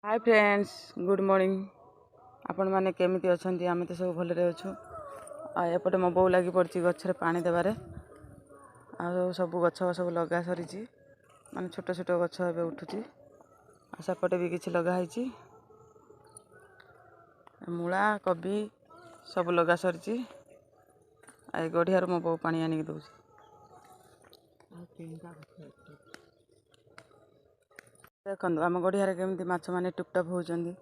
Hi friends, good morning. आपण मैंने केमिति अच्छी आम तो सब भलरे अच्छु। एपटे मो बो लगी पड़ी गचर पानी देवारे। सब गछ सब लगा सरी माने छोट छोट गछ ए उठुची। सेपटे भी किसी लगाई मूला कोबी सब लगा सरी। गढ़ियार मो बो पानी आनिक दौर। देखो आम गढ़िया केमी माछ मैंने टुपटाप होती।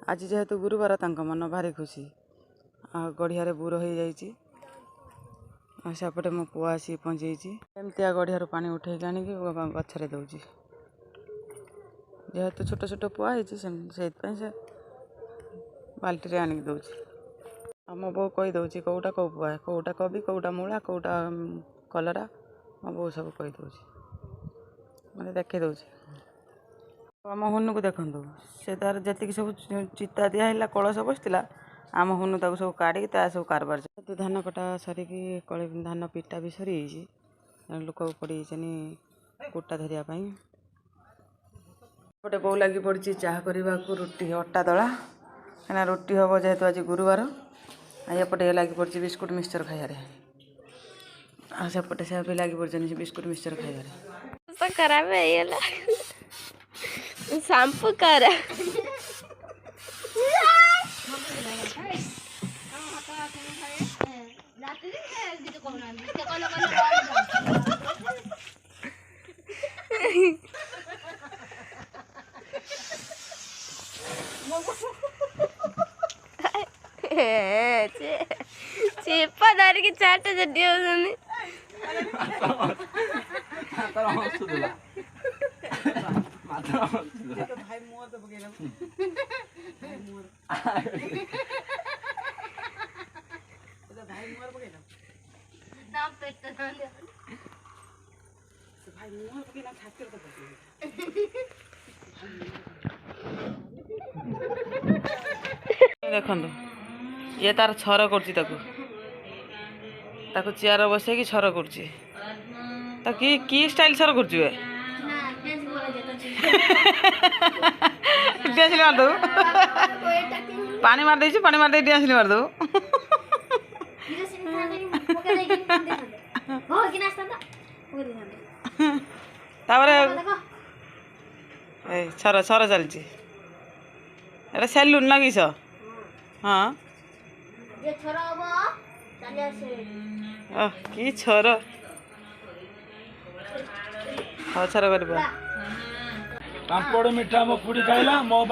आज जेहेतु गुरुवार मन भारी खुशी। गढ़िया बुर हो जापटे मो पुआ आसी पहुँची। एमती गढ़िया पानी उठे आनिक गचरे दौर। जेहेतु छोट छोट पुआ से बाल्टी आनिक दौर। मो बो कहीदे कौटा कौ पुआ कौटा कोबी कौटा मूला कौटा कलरा मो बो सब कहीदे मतलब देखे दौर। आम हुनु को देखु से तार जी सब चिता दिहला कलश बसला आम हुनु ताक सब काढ़ी सब कारबार तो धान कटा सरिकी कली धान पिटा भी सरी लोक पड़ी कुटा धरियापाई। गोटे बो लगी पड़ी चाह करने को रुटी अटा दला कहीं रुटी हम जेहेतु आज गुरुवार। एपटे लगी पड़ी बिस्कुट मिक्सचर खाइबार। सेपटे से भी लगी पड़ी बिस्कुट मिक्सचर खाइबार। खराब है शैम्पू कर चेपा दारी की चाट जड्डी होनी भाई मुँह तो बगे भाई मुँह बगे ना पेट ना भाई मुँह बगे ना छाती तो देखो ये तार छर कर चेयर बसे कि छर कर स्टाइल छर कर मारदे पानी मार दे पानी मार दे डियासिली मार दो। छर छर चलती एटा सेलुन लगिस। हाँ कि छर हाँ छर कर पापड़ मिठा मो पुड़ी खाइला मो